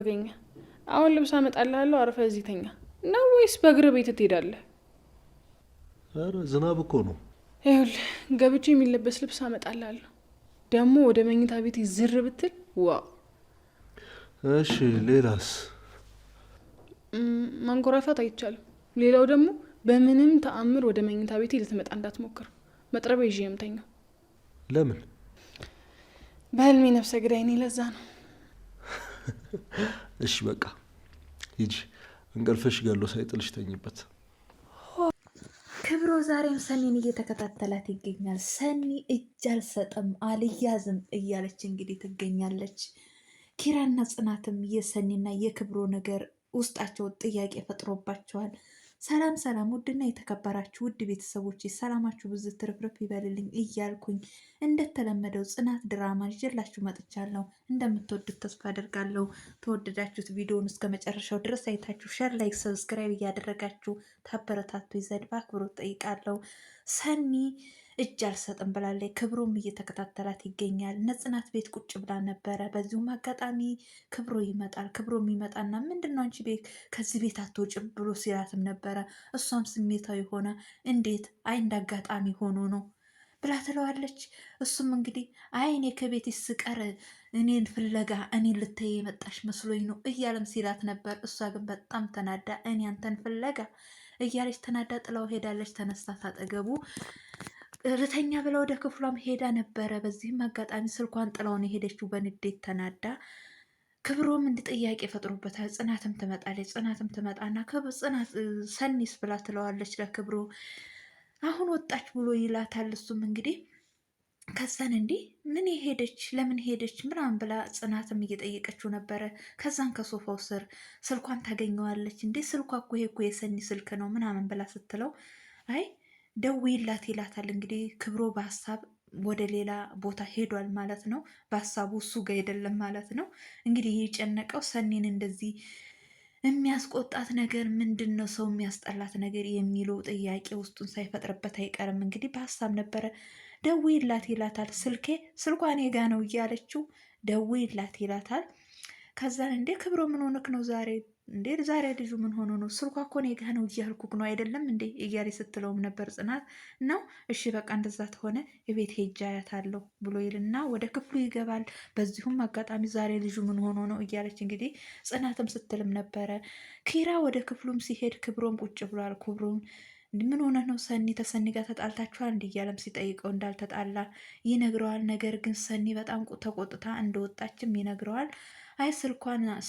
ገኛ አሁን ልብስ አመጣልሃለሁ፣ አርፈህ እዚህ ተኛ ነው ወይስ በእግር ቤት ትሄዳለህ? ኧረ ዝናብ እኮ ነው። ይኸውልህ ገብቼ የሚለበስ ልብስ አመጣልሃለሁ። ደግሞ ወደ መኝታ ቤት ዝር ብትል ዋው። እሺ ሌላስ? ማንኮራፋት አይቻልም። ሌላው ደግሞ በምንም ተአምር ወደ መኝታ ቤት ልትመጣ እንዳትሞክር። መጥረቢያ ይዤ የምተኛው። ለምን? በህልሜ ነፍሰ ገዳይ ነኝ፣ ለዛ ነው። እሺ በቃ ሂጂ፣ እንቅልፍሽ ገሎ ሳይጥልሽ ተኝበት። ክብሮ ዛሬም ሰኒን እየተከታተላት ይገኛል። ሰኒ እጅ አልሰጥም አልያዝም እያለች እንግዲህ ትገኛለች። ኪራና ጽናትም የሰኒና የክብሮ ነገር ውስጣቸው ጥያቄ ፈጥሮባቸዋል። ሰላም ሰላም! ውድና የተከበራችሁ ውድ ቤተሰቦች ሰላማችሁ ብዙ ትርፍርፍ ይበልልኝ እያልኩኝ እንደተለመደው ጽናት ድራማ ይዤላችሁ መጥቻለሁ። እንደምትወዱት ተስፋ አደርጋለሁ። ተወደዳችሁት ቪዲዮውን እስከ መጨረሻው ድረስ አይታችሁ ሸር፣ ላይክ፣ ሰብስክራይብ እያደረጋችሁ ታበረታቱ ዘንድ በአክብሮት ጠይቃለሁ። ሰኒ እጅ አልሰጥም ብላለች። ክብሮም እየተከታተላት ይገኛል። ነጽናት ቤት ቁጭ ብላ ነበረ። በዚሁም አጋጣሚ ክብሮ ይመጣል። ክብሮም ይመጣና ምንድነው አንቺ ቤት ከዚህ ቤት አትወጭም ብሎ ሲላትም ነበረ። እሷም ስሜታዊ ሆነ እንዴት አይ እንዳጋጣሚ ሆኖ ነው ብላ ትለዋለች። እሱም እንግዲህ አይ እኔ ከቤት ስቀር እኔን ፍለጋ እኔን ልታይ የመጣሽ መስሎኝ ነው እያለም ሲላት ነበር። እሷ ግን በጣም ተናዳ እኔ አንተን ፍለጋ እያለች ተናዳ ጥላው ሄዳለች። ተነስታ ታጠገቡ እርተኛ ብላ ወደ ክፍሏም ሄዳ ነበረ። በዚህም አጋጣሚ ስልኳን ጥላውን የሄደችው በንዴት ተናዳ። ክብሮም እንዲ ጥያቄ ፈጥሮበታል። ጽናትም ትመጣለች። ጽናትም ትመጣና ጽናት ሰኒስ ብላ ትለዋለች ለክብሮ። አሁን ወጣች ብሎ ይላታል። እሱም እንግዲህ ከዛን እንዲህ ምን ሄደች ለምን ሄደች ምናምን ብላ ጽናትም እየጠየቀችው ነበረ። ከዛን ከሶፋው ስር ስልኳን ታገኘዋለች። እንዴ ስልኳ እኮ ይሄ እኮ የሰኒ ስልክ ነው ምናምን ብላ ስትለው አይ ደውይላት ይላታል። እንግዲህ ክብሮ በሀሳብ ወደ ሌላ ቦታ ሄዷል ማለት ነው። በሀሳቡ እሱ ጋር አይደለም ማለት ነው። እንግዲህ የጨነቀው ሰኒን እንደዚህ የሚያስቆጣት ነገር ምንድን ነው፣ ሰው የሚያስጠላት ነገር የሚለው ጥያቄ ውስጡን ሳይፈጥርበት አይቀርም። እንግዲህ በሀሳብ ነበረ። ደውይላት ይላታል። ስልኳ እኔ ጋ ነው እያለችው ደውይላት ይላታል። ከዛን እንዴ ክብሮ ምን ሆነክ ነው ዛሬ እንዴ ዛሬ ልጁ ምን ሆኖ ነው? ስልኳ እኮ እኔ ጋ ነው እያልኩክ ነው አይደለም እንዴ እያሌ ስትለውም ነበር። ጽናት ነው እሺ በቃ እንደዛ ተሆነ የቤት ሄጃ አያታለሁ ብሎ ይልና ወደ ክፍሉ ይገባል። በዚሁም አጋጣሚ ዛሬ ልጁ ምን ሆኖ ነው እያለች እንግዲህ ጽናትም ስትልም ነበረ። ኪራ ወደ ክፍሉም ሲሄድ ክብሮም ቁጭ ብሏል። ክብሮም ምን ሆነ ነው ሰኒ ተሰኒ ጋር ተጣልታችኋል እንዲ እያለም ሲጠይቀው እንዳልተጣላ ይነግረዋል። ነገር ግን ሰኒ በጣም ተቆጥታ እንደወጣችም ይነግረዋል። አይ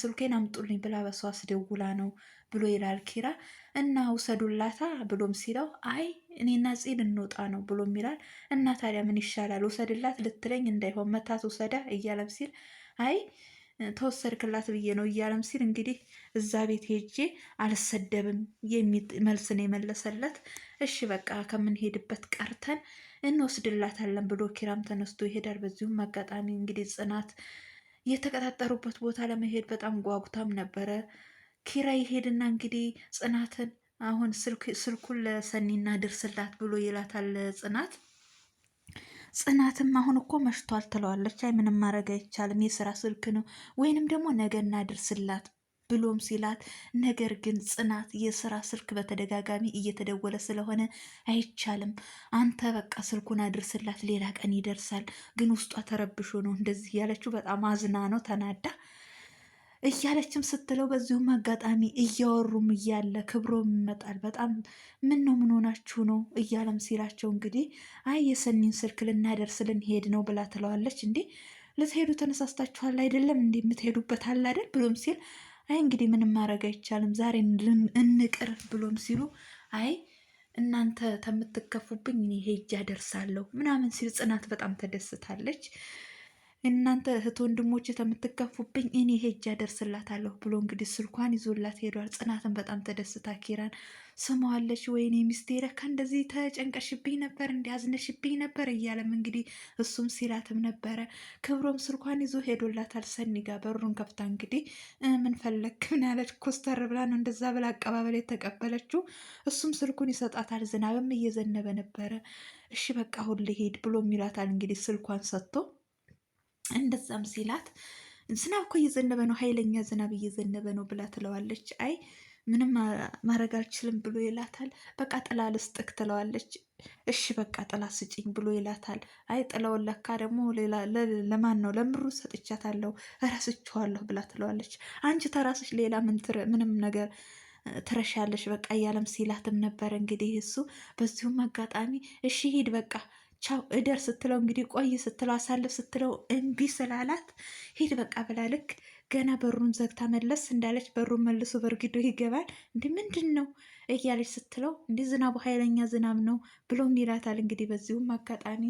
ስልኬን አምጡልኝ ብላ በሰው አስደውላ ነው ብሎ ይላል ኪራ። እና ውሰዱላታ ብሎም ሲለው አይ እኔና ጽ ልንወጣ ነው ብሎም ይላል። እና ታዲያ ምን ይሻላል ውሰድላት ልትለኝ እንዳይሆን መታት ውሰዳ እያለም ሲል አይ ተወሰድክላት ብዬ ነው እያለም ሲል እንግዲህ እዛ ቤት ሄጄ አልሰደብም የሚል መልስ ነው የመለሰለት። እሺ በቃ ከምንሄድበት ቀርተን እንወስድላታለን ብሎ ኪራም ተነስቶ ይሄዳል። በዚሁም አጋጣሚ እንግዲህ ጽናት የተቀጣጠሩበት ቦታ ለመሄድ በጣም ጓጉታም ነበረ። ኪራ ይሄድና እንግዲህ ጽናትን አሁን ስልኩን ለሰኒና ድርስላት ብሎ ይላታል። ጽናትም አሁን እኮ መሽቷል ትለዋለች። አይ ምንም ማድረግ አይቻልም የስራ ስልክ ነው ወይንም ደግሞ ነገ እናድርስላት ብሎም ሲላት፣ ነገር ግን ጽናት የስራ ስልክ በተደጋጋሚ እየተደወለ ስለሆነ አይቻልም፣ አንተ በቃ ስልኩን አድርስላት ሌላ ቀን ይደርሳል። ግን ውስጧ ተረብሾ ነው እንደዚህ ያለችው። በጣም አዝና ነው ተናዳ እያለችም ስትለው፣ በዚሁም አጋጣሚ እያወሩም እያለ ክብሮም ይመጣል። በጣም ምን ሆናችሁ ነው እያለም ሲላቸው፣ እንግዲህ አይ የሰኒን ስልክ ልናደርስ ልንሄድ ነው ብላ ትለዋለች። እንዴ ልትሄዱ ተነሳስታችኋል አይደለም እንዴ የምትሄዱበት አለ አይደል ብሎም ሲል፣ አይ እንግዲህ ምንም ማድረግ አይቻልም ዛሬ እንቅር ብሎም ሲሉ፣ አይ እናንተ ከምትከፉብኝ እኔ ሄጄ አደርሳለሁ ምናምን ሲል ጽናት በጣም ተደስታለች። እናንተ እህት ወንድሞች ከምትከፉብኝ እኔ ሄጄ አደርስላታለሁ ብሎ እንግዲህ ስልኳን ይዞላት ሄዷል። ጽናትን በጣም ተደስታ ኪራን ስማዋለች። ወይኔ ሚስቴ ለካ እንደዚህ ተጨንቀሽብኝ ነበር እንዲያዝነሽብኝ ነበር እያለም እንግዲህ እሱም ሲላትም ነበረ። ክብሮም ስልኳን ይዞ ሄዶላታል። ሰኒ ጋር በሩን ከፍታ እንግዲህ ምን ፈለግ ምን ያለች ኮስተር ብላ ነው እንደዛ ብላ አቀባበል የተቀበለችው። እሱም ስልኩን ይሰጣታል። ዝናብም እየዘነበ ነበረ። እሺ በቃ ሁሌ ሄድ ብሎ ይላታል። እንግዲህ ስልኳን ሰጥቶ እንደዛም ሲላት ዝናብ እኮ እየዘነበ ነው፣ ኃይለኛ ዝናብ እየዘነበ ነው ብላ ትለዋለች። አይ ምንም ማድረግ አልችልም ብሎ ይላታል። በቃ ጥላ ልስጥክ ትለዋለች። እሺ በቃ ጥላ ስጭኝ ብሎ ይላታል። አይ ጥላውን ለካ ደግሞ ለማን ነው ለምሩ ሰጥቻታለሁ እረስችኋለሁ ብላ ትለዋለች። አንቺ ተራስሽ ሌላ ምንም ነገር ትረሻለሽ በቃ እያለም ሲላትም ነበር። እንግዲህ እሱ በዚሁም አጋጣሚ እሺ ሂድ በቃ ቻው እደር ስትለው እንግዲህ ቆይ ስትለው አሳልፍ ስትለው እምቢ ስላላት ሂድ በቃ ብላ ልክ ገና በሩን ዘግታ መለስ እንዳለች በሩን መልሶ በርግዶ ይገባል። እንዲህ ምንድን ነው እያለች ስትለው እንዲህ ዝናቡ ኃይለኛ ዝናብ ነው ብሎም ይላታል። እንግዲህ በዚሁም አጋጣሚ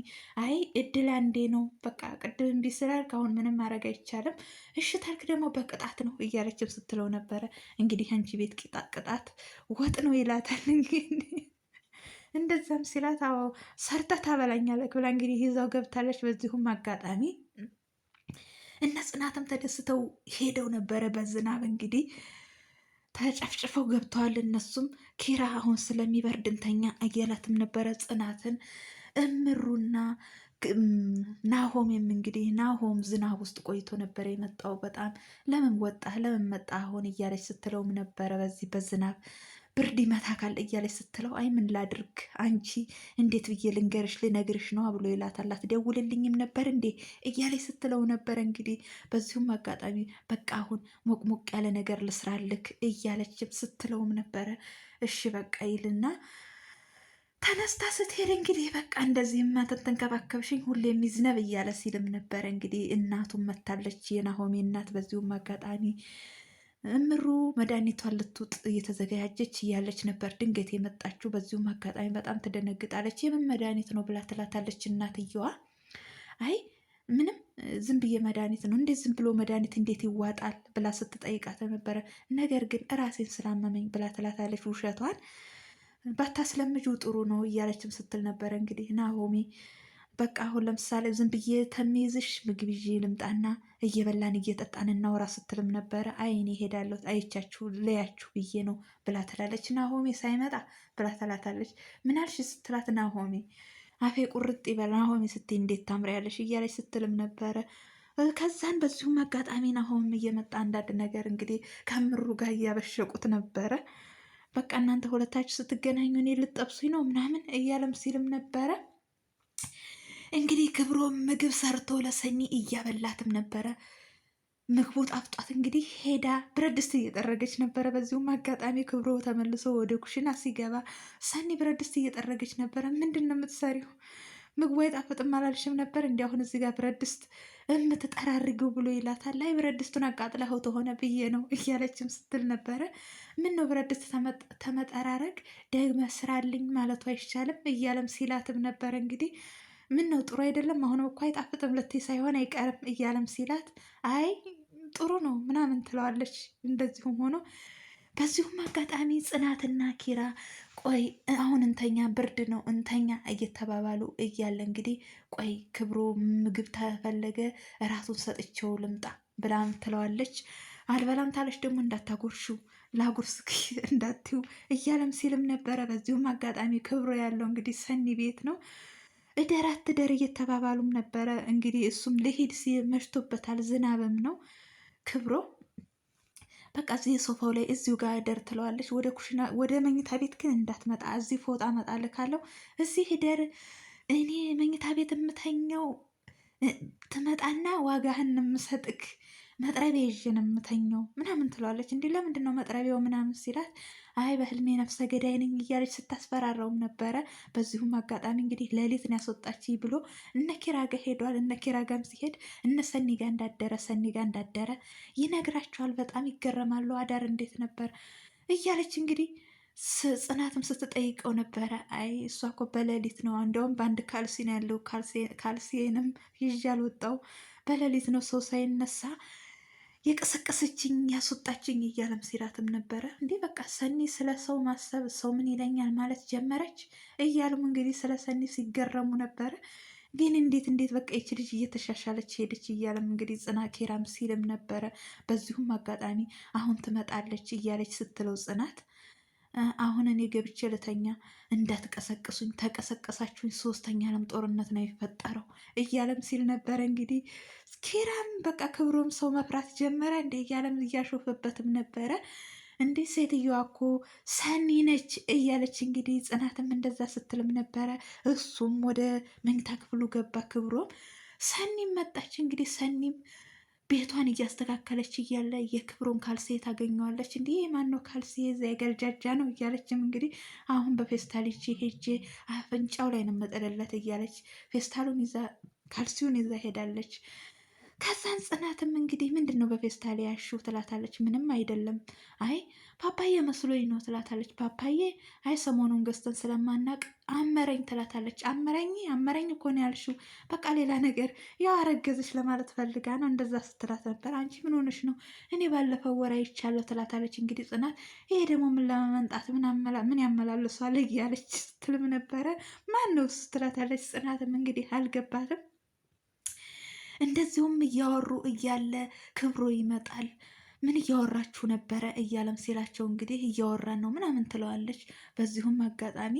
አይ እድል አንዴ ነው በቃ ቅድም እምቢ ስላልክ አሁን ምንም ማድረግ አይቻልም፣ እሺ ታልክ ደግሞ በቅጣት ነው እያለችም ስትለው ነበረ። እንግዲህ አንቺ ቤት ቅጣት ወጥ ነው ይላታል። እንግዲህ እንደዛም ሲላት አዎ ሰርተህ ታበላኛለህ ብላ እንግዲህ ይዛው ገብታለች። በዚሁም አጋጣሚ እነ ጽናትም ተደስተው ሄደው ነበረ። በዝናብ እንግዲህ ተጨፍጭፈው ገብተዋል። እነሱም ኪራ አሁን ስለሚበርድ እንተኛ እያላትም ነበረ ጽናትን። እምሩና ናሆምም እንግዲህ ናሆም ዝናብ ውስጥ ቆይቶ ነበረ የመጣው። በጣም ለምን ወጣህ ለምን መጣ አሁን እያለች ስትለውም ነበረ። በዚህ በዝናብ ብርድ ይመታካል እያለች ስትለው አይ ምን ላድርግ አንቺ እንዴት ብዬ ልንገርሽ ልነግርሽ ነው ብሎ ይላታል። አትደውልልኝም ነበር እንዴ እያለች ስትለው ነበረ። እንግዲህ በዚሁም አጋጣሚ በቃ አሁን ሞቅ ያለ ነገር ልስራልክ እያለችም ስትለውም ነበረ። እሺ በቃ ይልና ተነስታ ስትሄድ እንግዲህ በቃ እንደዚህ ተንከባከብሽኝ ሁሌ የሚዝነብ እያለ ሲልም ነበረ። እንግዲህ እናቱም መታለች የናሆሜ እናት። በዚሁም አጋጣሚ እምሩ መድኃኒቷን ልትውጥ እየተዘጋጀች እያለች ነበር ድንገት የመጣችው። በዚሁም አጋጣሚ በጣም ትደነግጣለች። የምን መድኃኒት ነው ብላ ትላታለች እናትየዋ። አይ ምንም ዝም ብዬ መድኃኒት ነው። እንዴት ዝም ብሎ መድኃኒት እንዴት ይዋጣል ብላ ስትጠይቃት ነበረ። ነገር ግን ራሴን ስላመመኝ ብላ ትላታለች ውሸቷን። ባታስለምጂው ጥሩ ነው እያለችም ስትል ነበረ። እንግዲህ ናሆሚ በቃ አሁን ለምሳሌ ዝም ብዬ ተሚይዝሽ ምግብ ይዤ ልምጣና እየበላን እየጠጣን እናውራ ስትልም ነበረ። አይኔ ሄዳለሁ አይቻችሁ ለያችሁ ብዬ ነው ብላ ትላለች። ናሆሜ ሳይመጣ ብላ ትላታለች። ምናልሽ ስትላት ናሆሜ አፌ ቁርጥ ይበል ናሆሜ ስትይ እንዴት ታምሪያለሽ እያለች ስትልም ነበረ። ከዛን በዚሁም አጋጣሚ ናሆም እየመጣ አንዳንድ ነገር እንግዲህ ከምሩ ጋር እያበሸቁት ነበረ። በቃ እናንተ ሁለታችሁ ስትገናኙ እኔ ልጠብሱኝ ነው ምናምን እያለም ሲልም ነበረ። እንግዲህ ክብሮ ምግብ ሰርቶ ለሰኒ እያበላትም ነበረ። ምግቡ ጣፍጧት እንግዲህ ሄዳ ብረት ድስት እየጠረገች ነበረ። በዚሁም አጋጣሚ ክብሮ ተመልሶ ወደ ኩሽና ሲገባ ሰኒ ብረት ድስት እየጠረገች ነበረ። ምንድን ነው የምትሰሪው? ምግቡ አይጣፍጥም አላልሽም ነበር እንዲ አሁን እዚህ ጋር ብረት ድስት የምትጠራርጊው ብሎ ይላታል። ላይ ብረት ድስቱን አቃጥለኸው ተሆነ ብዬ ነው እያለችም ስትል ነበረ። ምን ነው ብረት ድስት ተመጠራረግ ደግመ ስራልኝ ማለቱ አይቻልም እያለም ሲላትም ነበረ። እንግዲህ ምን ነው ጥሩ አይደለም አሁን እኮ አይጣፍጥም ልትይ ሳይሆን አይቀርም እያለም ሲላት አይ ጥሩ ነው ምናምን ትለዋለች። እንደዚሁም ሆኖ በዚሁም አጋጣሚ ጽናትና ኪራ ቆይ አሁን እንተኛ ብርድ ነው እንተኛ እየተባባሉ እያለ እንግዲህ ቆይ ክብሮ ምግብ ተፈለገ እራቱን ሰጥቼው ልምጣ ብላም ትለዋለች። አልበላም ታለች ደግሞ እንዳታጎርሹ ላጉርስ እንዳትዩ እያለም ሲልም ነበረ። በዚሁም አጋጣሚ ክብሮ ያለው እንግዲህ ሰኒ ቤት ነው። እደር አትደር እየተባባሉም ነበረ። እንግዲህ እሱም ልሂድ ሲል መሽቶበታል፣ ዝናብም ነው። ክብሮ በቃ እዚህ ሶፋው ላይ እዚሁ ጋር እደር ትለዋለች። ወደ ኩሽና ወደ መኝታ ቤት ግን እንዳትመጣ እዚህ ፎጣ እመጣልካለሁ እዚህ እደር፣ እኔ መኝታ ቤት የምተኛው ትመጣና ዋጋህን የምሰጥክ መጥረቢያ ይዤ ነው የምተኛው ምናምን ትለዋለች። እንዲህ ለምንድን ነው መጥረቢያው ምናምን ሲላት አይ በህልሜ ነፍሰ ገዳይ ነኝ እያለች ስታስፈራራውም ነበረ። በዚሁም አጋጣሚ እንግዲህ ሌሊት ነው ያስወጣችኝ ብሎ እነ ኪራ ጋ ሄዷል። እነ ኪራ ጋም ሲሄድ እነ ሰኒ ጋ እንዳደረ ይነግራቸዋል። በጣም ይገረማሉ። አዳር እንዴት ነበር እያለች እንግዲህ ጽናትም ስትጠይቀው ነበረ። አይ እሷ እኮ በሌሊት ነው እንደውም በአንድ ካልሲ ነው ያለው ካልሲንም ይዤ አልወጣው በሌሊት ነው ሰው ሳይነሳ የቀሰቀሰችኝ ያስወጣችኝ እያለም ሲላትም ነበረ። እንዲህ በቃ ሰኒ ስለ ሰው ማሰብ ሰው ምን ይለኛል ማለት ጀመረች እያሉም እንግዲህ ስለ ሰኒ ሲገረሙ ነበረ። ግን እንዴት በቃ ይች ልጅ እየተሻሻለች ሄደች እያለም እንግዲህ ጽናት ኪራም ሲልም ነበረ። በዚሁም አጋጣሚ አሁን ትመጣለች እያለች ስትለው ጽናት አሁን እኔ ገብቼ ልተኛ፣ እንዳትቀሰቅሱኝ፣ ተቀሰቀሳችሁኝ 3ኛ ዓለም ጦርነት ነው የሚፈጠረው እያለም ሲል ነበረ። እንግዲህ ኪራም በቃ ክብሮም ሰው መፍራት ጀመረ እንደ እያለም እያሾፈበትም ነበረ። እንዴ ሴትዮዋ እኮ ሰኒ ነች እያለች እንግዲህ ጽናትም እንደዛ ስትልም ነበረ። እሱም ወደ መኝታ ክፍሉ ገባ። ክብሮም ሰኒም መጣች። እንግዲህ ሰኒም ቤቷን እያስተካከለች እያለ የክብሮን ካልሲ ታገኘዋለች። እንዲህ የማነው ካልሲ ዛ የገርጃጃ ነው እያለችም እንግዲህ አሁን በፌስታል ሄጄ አፍንጫው ላይ ነው መጠለለት እያለች ፌስታሉን ይዛ ካልሲውን ይዛ ሄዳለች። ከዛን ጽናትም እንግዲህ ምንድን ነው በፌስታል ያሽው ትላታለች። ምንም አይደለም፣ አይ ፓፓዬ መስሎኝ ነው ትላታለች። ፓፓዬ አይ ሰሞኑን ገዝተን ስለማናቅ አመረኝ ትላታለች። አመረኝ እኮ ነው ያልሽው፣ በቃ ሌላ ነገር ያው አረገዝሽ ለማለት ፈልጋ ነው እንደዛ ስትላት ነበር። አንቺ ምን ሆነሽ ነው? እኔ ባለፈው ወር አይቻለሁ ትላታለች። እንግዲህ ጽናት ይሄ ደግሞ ምን ለመመንጣት ምን ያመላልሷል እያለች ስትልም ነበረ። ማን ነው ትላታለች። ጽናትም እንግዲህ አልገባትም። እንደዚሁም እያወሩ እያለ ክብሮ ይመጣል። ምን እያወራችሁ ነበረ እያለም ሲላቸው እንግዲህ እያወራን ነው ምናምን ትለዋለች። በዚሁም አጋጣሚ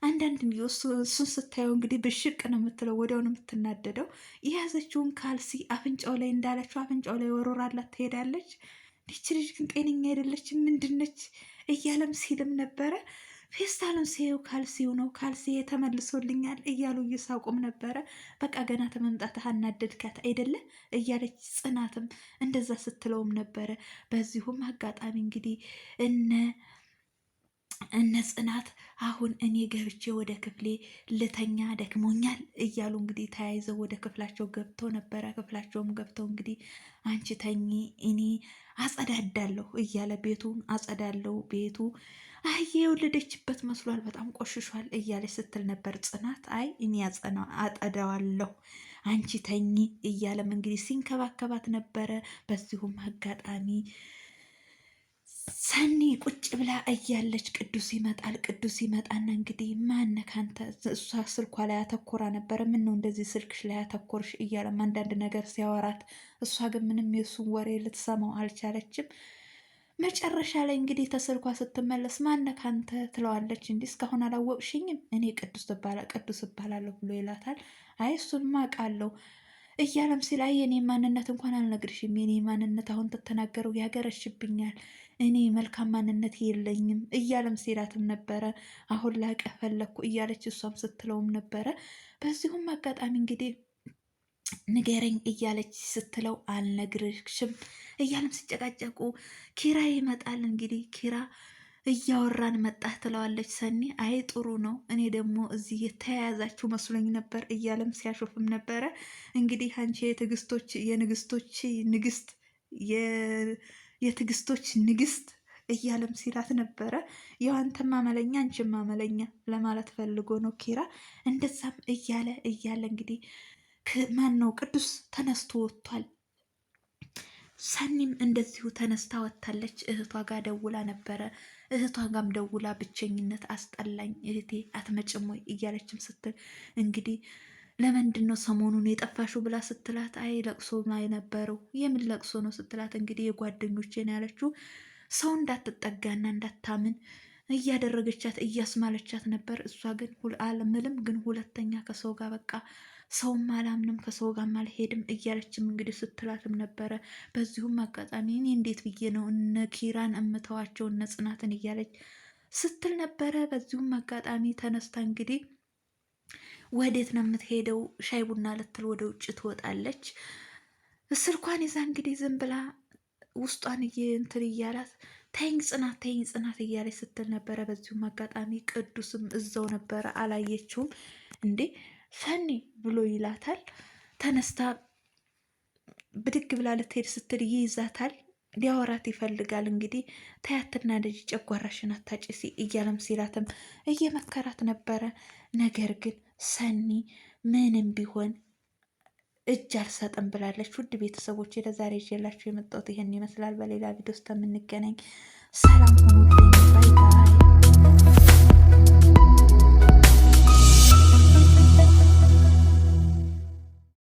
አንዳንድ እሱን ስታየው እንግዲህ ብሽቅ ነው የምትለው፣ ወዲያው ነው የምትናደደው። የያዘችውን ካልሲ አፍንጫው ላይ እንዳለችው አፍንጫው ላይ ወሮራላት ትሄዳለች። ይች ልጅ ግን ጤነኛ አይደለችም ምንድነች እያለም ሲልም ነበረ። ፌስታሉን ሲየው ካልሲው ነው፣ ካልሲ ተመልሶልኛል እያሉ እየሳቁም ነበረ። በቃ ገና ተመምጣትህ አናደድካት አይደለ እያለች ጽናትም እንደዛ ስትለውም ነበረ። በዚሁም አጋጣሚ እንግዲህ እነ ጽናት አሁን እኔ ገብቼ ወደ ክፍሌ ልተኛ ደክሞኛል እያሉ እንግዲህ ተያይዘው ወደ ክፍላቸው ገብተው ነበረ። ክፍላቸውም ገብተው እንግዲህ አንቺ ተኚ እኔ አጸዳዳለሁ እያለ ቤቱን አጸዳለሁ፣ ቤቱ አይ የወለደችበት መስሏል በጣም ቆሽሿል እያለች ስትል ነበር ጽናት። አይ እኔ አጠዳዋለሁ አንቺ ተኚ እያለም እንግዲህ ሲንከባከባት ነበረ። በዚሁም አጋጣሚ ሰኒ ቁጭ ብላ እያለች ቅዱስ ይመጣል። ቅዱስ ይመጣና እንግዲህ ማነህ አንተ? እሷ ስልኳ ላይ አተኮራ ነበረ። ምን ነው እንደዚህ ስልክሽ ላይ አተኮርሽ እያለም አንዳንድ ነገር ሲያወራት፣ እሷ ግን ምንም የሱን ወሬ ልትሰማው አልቻለችም። መጨረሻ ላይ እንግዲህ ተስልኳ ስትመለስ ማነህ አንተ ትለዋለች። እንዲህ እስካሁን አላወቅሽኝም? እኔ ቅዱስ እባላለሁ ብሎ ይላታል። አይ እሱንማ አውቃለሁ እያለም ሲል አይ የኔ ማንነት እንኳን አልነግርሽም፣ የኔ ማንነት አሁን ትተናገረው ያገረሽብኛል፣ እኔ መልካም ማንነት የለኝም እያለም ሲላትም ነበረ። አሁን ላቀ ፈለግኩ እያለች እሷም ስትለውም ነበረ። በዚሁም አጋጣሚ እንግዲህ ንገረኝ እያለች ስትለው አልነግርሽም እያለም ሲጨቃጨቁ ኪራ ይመጣል። እንግዲህ ኪራ እያወራን መጣህ ትለዋለች ሰኒ። አይ ጥሩ ነው፣ እኔ ደግሞ እዚህ የተያያዛችሁ መስሎኝ ነበር እያለም ሲያሾፍም ነበረ። እንግዲህ አንቺ የትዕግስቶች ንግስት እያለም ሲላት ነበረ። ያው አንተም አመለኛ አንቺም አመለኛ ለማለት ፈልጎ ነው ኪራ። እንደዛም እያለ እንግዲህ ማን ነው ቅዱስ ተነስቶ ወጥቷል። ሰኒም እንደዚሁ ተነስታ ወጥታለች። እህቷ ጋር ደውላ ነበረ። እህቷ ጋም ደውላ ብቸኝነት አስጠላኝ እህቴ አትመጭም ወይ እያለችም ስትል እንግዲህ ለምንድን ነው ሰሞኑን የጠፋሽው ብላ ስትላት፣ አይ ለቅሶ ላይ ነበረው። የምን ለቅሶ ነው ስትላት እንግዲህ የጓደኞቼን ያለችው ሰው እንዳትጠጋና እንዳታምን እያደረገቻት እያስማለቻት ነበር። እሷ ግን አልምልም ግን ሁለተኛ ከሰው ጋር በቃ ሰውም አላምንም ከሰው ጋር አልሄድም እያለችም እንግዲህ ስትላትም ነበረ። በዚሁም አጋጣሚ እኔ እንዴት ብዬ ነው እነ ኪራን እምተዋቸው እነ ጽናትን እያለች ስትል ነበረ። በዚሁም አጋጣሚ ተነስታ እንግዲህ ወዴት ነው የምትሄደው? ሻይ ቡና ልትል ወደ ውጭ ትወጣለች። ስልኳን ይዛ እንግዲህ ዝም ብላ ውስጧን እንትን እያላት ተይኝ ጽናት እያለች ስትል ነበረ። በዚሁም አጋጣሚ ቅዱስም እዛው ነበረ፣ አላየችውም። እንዴ ሰኒ ብሎ ይላታል። ተነስታ ብድግ ብላ ልትሄድ ስትል ይይዛታል። ሊያወራት ይፈልጋል። እንግዲህ ታያትና ልጅ ጨጓራሽን አታጭሲ እያለም ሲላትም እየመከራት ነበረ። ነገር ግን ሰኒ ምንም ቢሆን እጅ አልሰጥም ብላለች። ውድ ቤተሰቦች ለዛሬ ይዤላችሁ የመጣሁት ይሄን ይመስላል። በሌላ ቪዲዮ ውስጥ የምንገናኝ። ሰላም ሁኑ። ባይ ባይ።